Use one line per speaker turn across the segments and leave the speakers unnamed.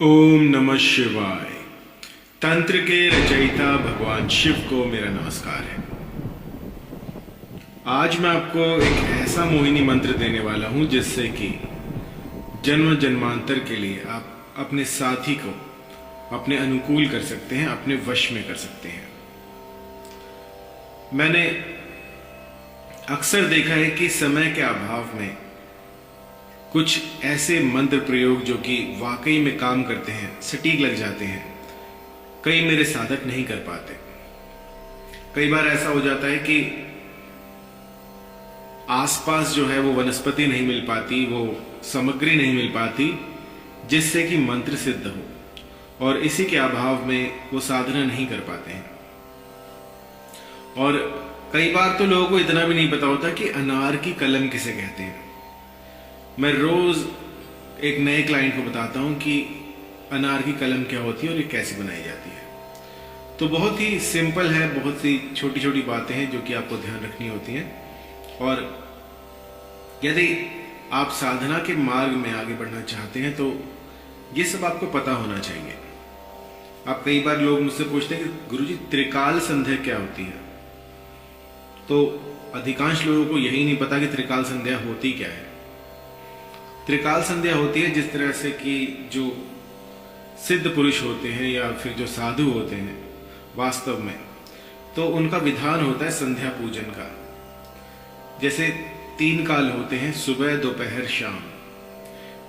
ओम नमः शिवाय। तंत्र के रचयिता भगवान शिव को मेरा नमस्कार है। आज मैं आपको एक ऐसा मोहिनी मंत्र देने वाला हूं जिससे कि जन्म जन्मांतर के लिए आप अपने साथी को अपने अनुकूल कर सकते हैं, अपने वश में कर सकते हैं। मैंने अक्सर देखा है कि समय के अभाव में कुछ ऐसे मंत्र प्रयोग जो कि वाकई में काम करते हैं, सटीक लग जाते हैं, कई मेरे साधक नहीं कर पाते। कई बार ऐसा हो जाता है कि आसपास जो है वो वनस्पति नहीं मिल पाती, वो सामग्री नहीं मिल पाती जिससे कि मंत्र सिद्ध हो, और इसी के अभाव में वो साधना नहीं कर पाते हैं। और कई बार तो लोगों को इतना भी नहीं पता होता कि अनार की कलम किसे कहते हैं। मैं रोज एक नए क्लाइंट को बताता हूं कि अनार की कलम क्या होती है और ये कैसे बनाई जाती है। तो बहुत ही सिंपल है, बहुत सी छोटी छोटी बातें हैं जो कि आपको ध्यान रखनी होती हैं। और यदि आप साधना के मार्ग में आगे बढ़ना चाहते हैं तो ये सब आपको पता होना चाहिए। आप कई बार लोग मुझसे पूछते हैं कि गुरुजी त्रिकाल संध्या क्या होती है, तो अधिकांश लोगों को यही नहीं पता कि त्रिकाल संध्या होती क्या है। त्रिकाल संध्या होती है जिस तरह से कि जो सिद्ध पुरुष होते हैं या फिर जो साधु होते हैं वास्तव में, तो उनका विधान होता है संध्या पूजन का। जैसे 3 काल होते हैं, सुबह दोपहर शाम,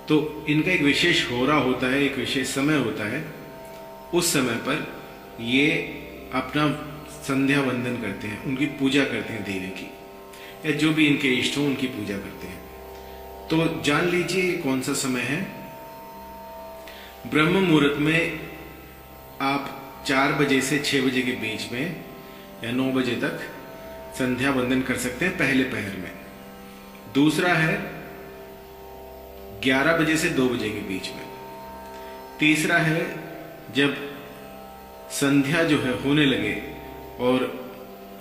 तो इनका एक विशेष होरा होता है, एक विशेष समय होता है। उस समय पर ये अपना संध्या वंदन करते हैं, उनकी पूजा करते हैं, देवी की या जो भी इनके इष्ट हो उनकी पूजा करते हैं। तो जान लीजिए कौन सा समय है। ब्रह्म मुहूर्त में आप 4 बजे से 6 बजे के बीच में या 9 बजे तक संध्या वंदन कर सकते हैं, पहले पहर में। दूसरा है 11 बजे से 2 बजे के बीच में। तीसरा है जब संध्या जो है होने लगे और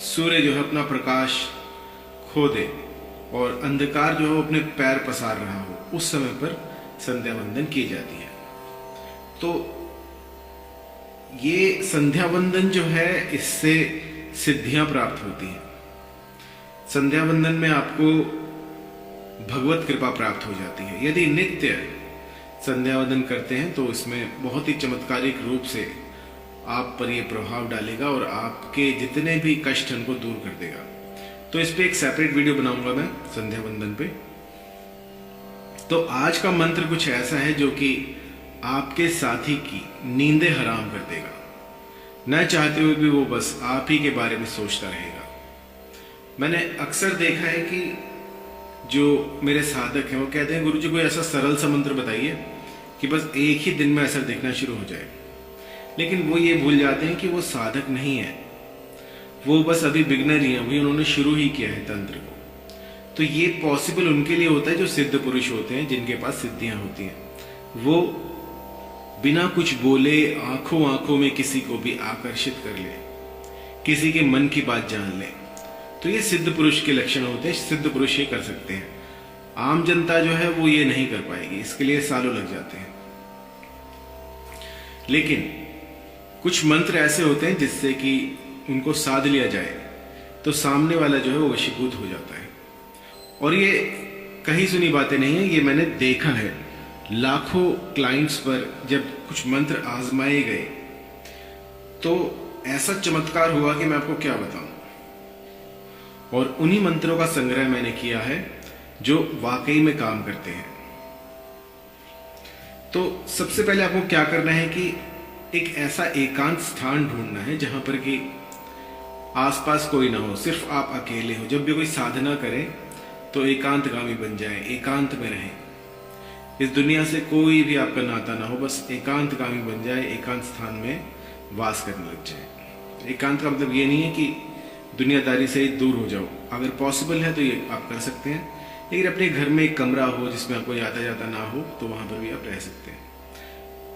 सूर्य जो है अपना प्रकाश खो दे और अंधकार जो है अपने पैर पसार रहा हो, उस समय पर संध्या वंदन की जाती है। तो ये संध्या वंदन जो है, इससे सिद्धियां प्राप्त होती हैं। संध्या वंदन में आपको भगवत कृपा प्राप्त हो जाती है। यदि नित्य संध्या वंदन करते हैं तो इसमें बहुत ही चमत्कारिक रूप से आप पर यह प्रभाव डालेगा और आपके जितने भी कष्ट उनको दूर कर देगा। तो इस पे एक सेपरेट वीडियो बनाऊंगा मैं संध्या वंदन पे। तो आज का मंत्र कुछ ऐसा है जो कि आपके साथी की नींदें हराम कर देगा। न चाहते हुए भी वो बस आप ही के बारे में सोचता रहेगा। मैंने अक्सर देखा है कि जो मेरे साधक हैं वो कहते हैं गुरुजी कोई ऐसा सरल सा मंत्र बताइए कि बस एक ही दिन में असर दिखना शुरू हो जाए। लेकिन वो ये भूल जाते हैं कि वो साधक नहीं है, वो बस अभी बिगनर ही है, वही उन्होंने शुरू ही किया है तंत्र को। तो ये पॉसिबल उनके लिए होता है जो सिद्ध पुरुष होते हैं, जिनके पास सिद्धियां होती हैं। वो बिना कुछ बोले आंखों आंखों में किसी को भी आकर्षित कर ले, किसी के मन की बात जान ले। तो ये सिद्ध पुरुष के लक्षण होते हैं, सिद्ध पुरुष ये कर सकते हैं। आम जनता जो है वो ये नहीं कर पाएगी, इसके लिए सालों लग जाते हैं। लेकिन कुछ मंत्र ऐसे होते हैं जिससे कि उनको साध लिया जाए तो सामने वाला जो है वो वशीभूत हो जाता है। और ये कहीं सुनी बातें नहीं है, ये मैंने देखा है। लाखों क्लाइंट्स पर जब कुछ मंत्र आजमाए गए तो ऐसा चमत्कार हुआ कि मैं आपको क्या बताऊं। और उन्हीं मंत्रों का संग्रह मैंने किया है जो वाकई में काम करते हैं। तो सबसे पहले आपको क्या करना है कि एक ऐसा एकांत स्थान ढूंढना है जहां पर कि आसपास कोई ना हो, सिर्फ आप अकेले हो। जब भी कोई साधना करें तो एकांतगामी बन जाए, एकांत में रहें। इस दुनिया से कोई भी आपका नाता ना हो, बस एकांतगामी बन जाए, एकांत स्थान में वास करने लग जाए। एकांत का मतलब ये नहीं है कि दुनियादारी से दूर हो जाओ, अगर पॉसिबल है तो ये आप कर सकते हैं। लेकिन अपने घर में एक कमरा हो जिसमें आपको आता जाता ना हो, तो वहां पर भी आप रह सकते हैं।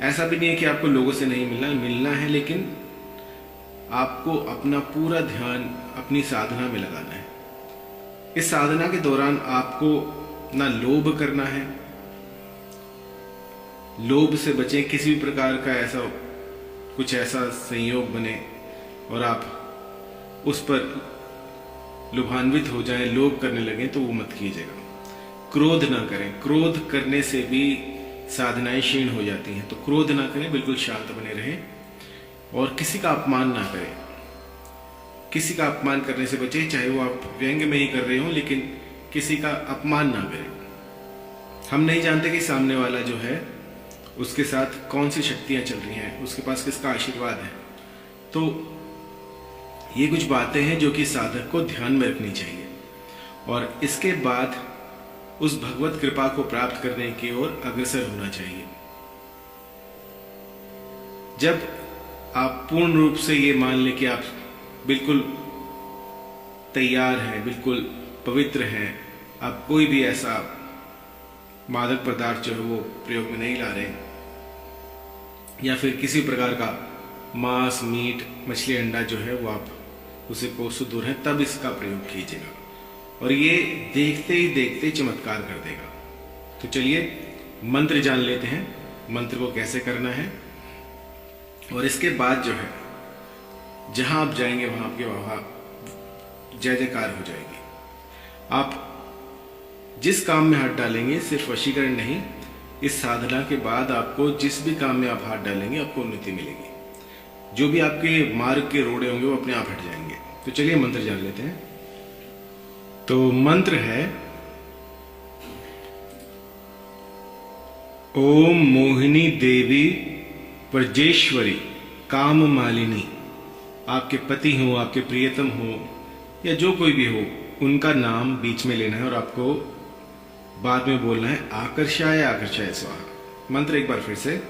ऐसा भी नहीं है कि आपको लोगों से नहीं मिलना है, लेकिन आपको अपना पूरा ध्यान अपनी साधना में लगाना है। इस साधना के दौरान आपको ना लोभ करना है, लोभ से बचें, किसी भी प्रकार का कुछ ऐसा संयोग बने और आप उस पर लुभान्वित हो जाएं, लोभ करने लगें, तो वो मत कीजिएगा। क्रोध ना करें, क्रोध करने से भी साधनाएं क्षीण हो जाती हैं, तो क्रोध ना करें, बिल्कुल शांत बने रहें और किसी का अपमान ना करें। किसी का अपमान करने से बचें, चाहे वो आप व्यंग्य में ही कर रहे हो, लेकिन किसी का अपमान ना करें। हम नहीं जानते कि सामने वाला जो है उसके साथ कौन सी शक्तियां चल रही हैं, उसके पास किसका आशीर्वाद है। तो ये कुछ बातें हैं जो कि साधक को ध्यान में रखनी चाहिए और इसके बाद उस भगवत कृपा को प्राप्त करने की ओर अग्रसर होना चाहिए। जब आप पूर्ण रूप से ये मान लें कि आप बिल्कुल तैयार हैं, बिल्कुल पवित्र हैं, आप कोई भी ऐसा मादक पदार्थ जो है वो प्रयोग में नहीं ला रहे, या फिर किसी प्रकार का मांस, मीट, मछली, अंडा जो है वो आप उसे कोसों दूर है, तब इसका प्रयोग कीजिएगा और ये देखते ही देखते चमत्कार कर देगा। तो चलिए मंत्र जान लेते हैं, मंत्र को कैसे करना है और इसके बाद जो है जहां आप जाएंगे वहां आपके वहां जय जयकार हो जाएगी। आप जिस काम में हाथ डालेंगे, सिर्फ वशीकरण नहीं, इस साधना के बाद आपको जिस भी काम में आप हाथ डालेंगे आपको उन्नति मिलेगी। जो भी आपके मार्ग के रोड़े होंगे वो अपने आप हट जाएंगे। तो चलिए मंत्र जान लेते हैं। तो मंत्र है ओम मोहिनी देवी व्रजेश्वरी काम मालिनी। आपके पति हो, आपके प्रियतम हो या जो कोई भी हो, उनका नाम बीच में लेना है और आपको बाद में बोलना है आकर्षाय आकर्षाय स्वाहा। मंत्र एक बार फिर से,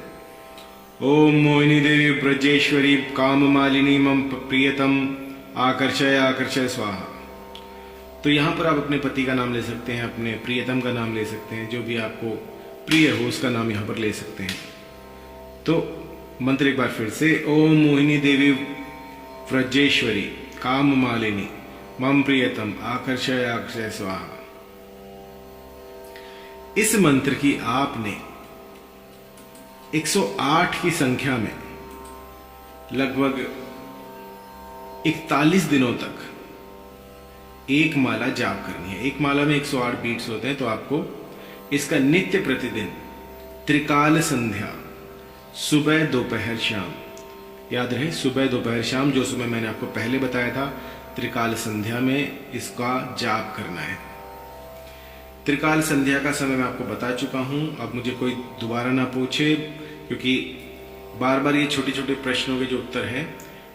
ओम मोहिनी देवी व्रजेश्वरी काम मालिनी मम प्रियतम आकर्षाय आकर्षाय स्वाहा। तो यहां पर आप अपने पति का नाम ले सकते हैं, अपने प्रियतम का नाम ले सकते हैं, जो भी आपको प्रिय हो उसका नाम यहां पर ले सकते हैं। तो मंत्र एक बार फिर से, ओम मोहिनी देवी व्रजेश्वरी काम मालिनी मम प्रियतम आकर्षय आकर्षय स्वाहा। इस मंत्र की आपने 108 की संख्या में लगभग 41 दिनों तक एक माला जाप करनी है। एक माला में 108 बीट्स होते हैं, तो आपको इसका नित्य प्रतिदिन त्रिकाल संध्या, सुबह दोपहर शाम, याद रहे सुबह दोपहर शाम, जो सुबह मैंने आपको पहले बताया था, त्रिकाल संध्या में इसका जाप करना है। त्रिकाल संध्या का समय मैं आपको बता चुका हूं, अब मुझे कोई दोबारा ना पूछे, क्योंकि बार बार ये छोटे छोटे प्रश्नों के जो उत्तर हैं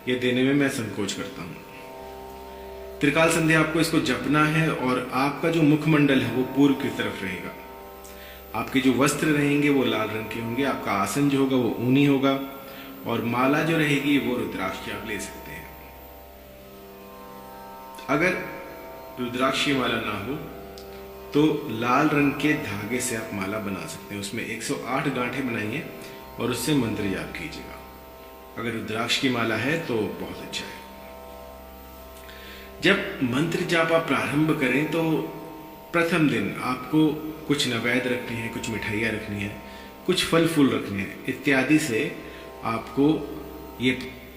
ये देने में मैं संकोच करता हूं। त्रिकाल संध्या आपको इसको जपना है और आपका जो मुखमंडल है वो पूर्व की तरफ रहेगा। आपके जो वस्त्र रहेंगे वो लाल रंग के होंगे, आपका आसन जो होगा वो ऊनी होगा और माला जो रहेगी वो रुद्राक्ष की आप ले सकते हैं। अगर रुद्राक्ष की माला ना हो तो लाल रंग के धागे से आप माला बना सकते हैं, उसमें 108 गांठें बनाइए और उससे मंत्र जाप कीजिएगा। अगर रुद्राक्ष की माला है तो बहुत अच्छा है। जब मंत्र जाप आप प्रारंभ करें तो प्रथम दिन आपको कुछ नैवेद्य रखने हैं, कुछ मिठाइयाँ रखनी है, कुछ फल फूल रखने हैं इत्यादि से आपको ये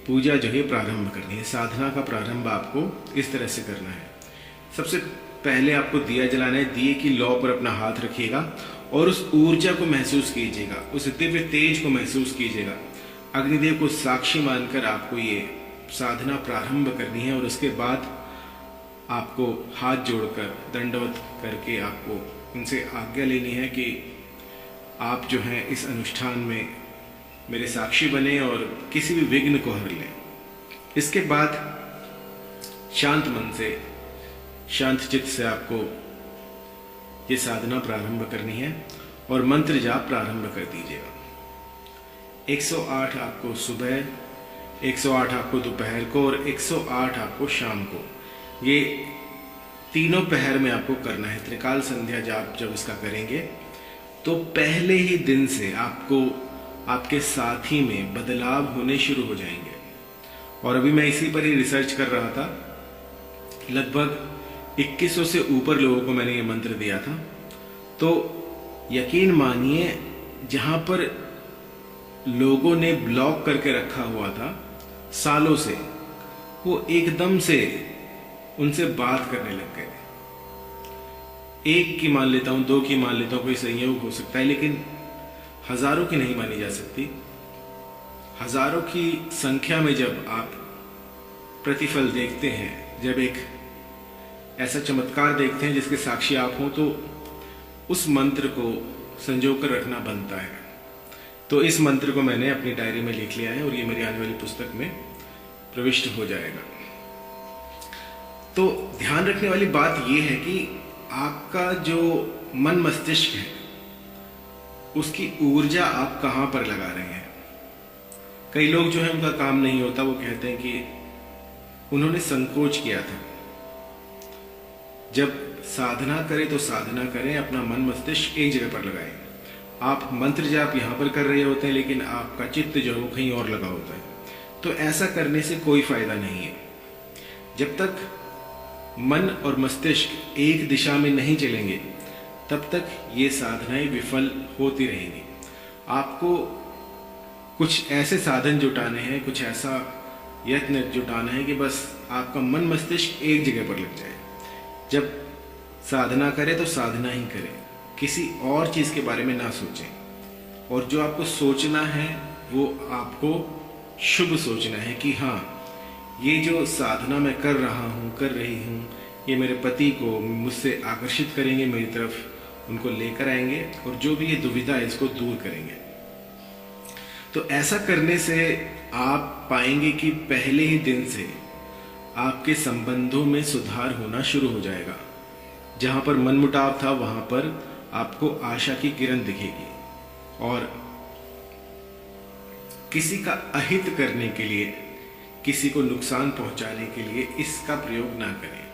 पूजा जो है प्रारंभ करनी है। साधना का प्रारंभ आपको इस तरह से करना है। सबसे पहले आपको दिया जलाना है, दिए की लौ पर अपना हाथ रखिएगा और उस ऊर्जा को महसूस कीजिएगा, उस दिव्य तेज को महसूस कीजिएगा। अग्निदेव को साक्षी मानकर आपको ये साधना प्रारंभ करनी है और उसके बाद आपको हाथ जोड़कर दंडवत करके आपको उनसे आज्ञा लेनी है कि आप जो हैं इस अनुष्ठान में मेरे साक्षी बने और किसी भी विघ्न को हर लें। इसके बाद शांत मन से, शांत चित्त से आपको ये साधना प्रारंभ करनी है और मंत्र जाप प्रारंभ कर दीजिएगा। 108 आपको सुबह, 108 आपको दोपहर को और 108 आपको शाम को, ये तीनों पहर में आपको करना है। त्रिकाल संध्या जाप जब इसका करेंगे तो पहले ही दिन से आपको आपके साथी में बदलाव होने शुरू हो जाएंगे। और अभी मैं इसी पर ही रिसर्च कर रहा था, लगभग 2100 से ऊपर लोगों को मैंने ये मंत्र दिया था। तो यकीन मानिए, जहाँ पर लोगों ने ब्लॉक करके रखा हुआ था सालों से, वो एकदम से उनसे बात करने लग गए। एक की मान लेता हूं, दो की मान लेता हूं, कोई संयोग हो सकता है, लेकिन हजारों की नहीं मानी जा सकती। हजारों की संख्या में जब आप प्रतिफल देखते हैं, जब एक ऐसा चमत्कार देखते हैं जिसके साक्षी आप हों, तो उस मंत्र को संजो कर रखना बनता है। तो इस मंत्र को मैंने अपनी डायरी में लिख लिया है और ये मेरी आने वाली पुस्तक में प्रविष्ट हो जाएगा। तो ध्यान रखने वाली बात यह है कि आपका जो मन मस्तिष्क है उसकी ऊर्जा आप कहां पर लगा रहे हैं। कई लोग जो है उनका काम नहीं होता, वो कहते हैं कि उन्होंने संकोच किया था। जब साधना करें तो साधना करें, अपना मन मस्तिष्क एक जगह पर लगाएं। आप मंत्र जाप यहां पर कर रहे होते हैं लेकिन आपका चित्त जो है वो कहीं और लगा होता है, तो ऐसा करने से कोई फायदा नहीं है। जब तक मन और मस्तिष्क एक दिशा में नहीं चलेंगे तब तक ये साधनाएं विफल होती रहेंगी। आपको कुछ ऐसे साधन जुटाने हैं, कुछ ऐसा यत्न जुटाना है कि बस आपका मन मस्तिष्क एक जगह पर लग जाए। जब साधना करें तो साधना ही करें, किसी और चीज के बारे में ना सोचें। और जो आपको सोचना है वो आपको शुभ सोचना है कि हाँ, ये जो साधना मैं कर रहा हूँ, कर रही हूँ, ये मेरे पति को मुझसे आकर्षित करेंगे, मेरी तरफ उनको लेकर आएंगे और जो भी ये दुविधा है इसको दूर करेंगे। तो ऐसा करने से आप पाएंगे कि पहले ही दिन से आपके संबंधों में सुधार होना शुरू हो जाएगा। जहां पर मनमुटाव था वहां पर आपको आशा की किरण दिखेगी। और किसी का अहित करने के लिए, किसी को नुकसान पहुंचाने के लिए इसका प्रयोग ना करें।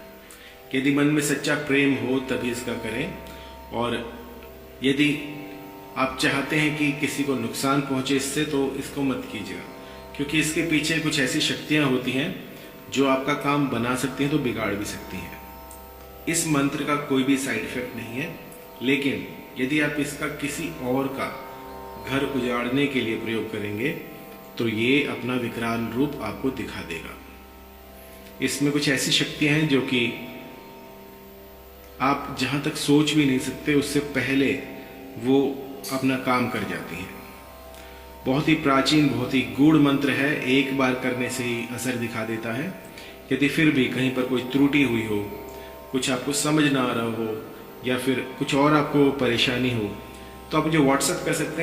यदि मन में सच्चा प्रेम हो तभी इसका करें। और यदि आप चाहते हैं कि किसी को नुकसान पहुंचे इससे, तो इसको मत कीजिएगा, क्योंकि इसके पीछे कुछ ऐसी शक्तियां होती हैं जो आपका काम बना सकती हैं तो बिगाड़ भी सकती हैं। इस मंत्र का कोई भी साइड इफेक्ट नहीं है, लेकिन यदि आप इसका किसी और का घर उजाड़ने के लिए प्रयोग करेंगे तो ये अपना विकराल रूप आपको दिखा देगा। इसमें कुछ ऐसी शक्तियां हैं जो कि आप जहां तक सोच भी नहीं सकते उससे पहले वो अपना काम कर जाती हैं। बहुत ही प्राचीन, बहुत ही गूढ़ मंत्र है, एक बार करने से ही असर दिखा देता है। यदि फिर भी कहीं पर कोई त्रुटि हुई हो, कुछ आपको समझ ना आ रहा हो या फिर कुछ और आपको परेशानी हो, तो आप मुझे व्हाट्सएप कर सकते हैं।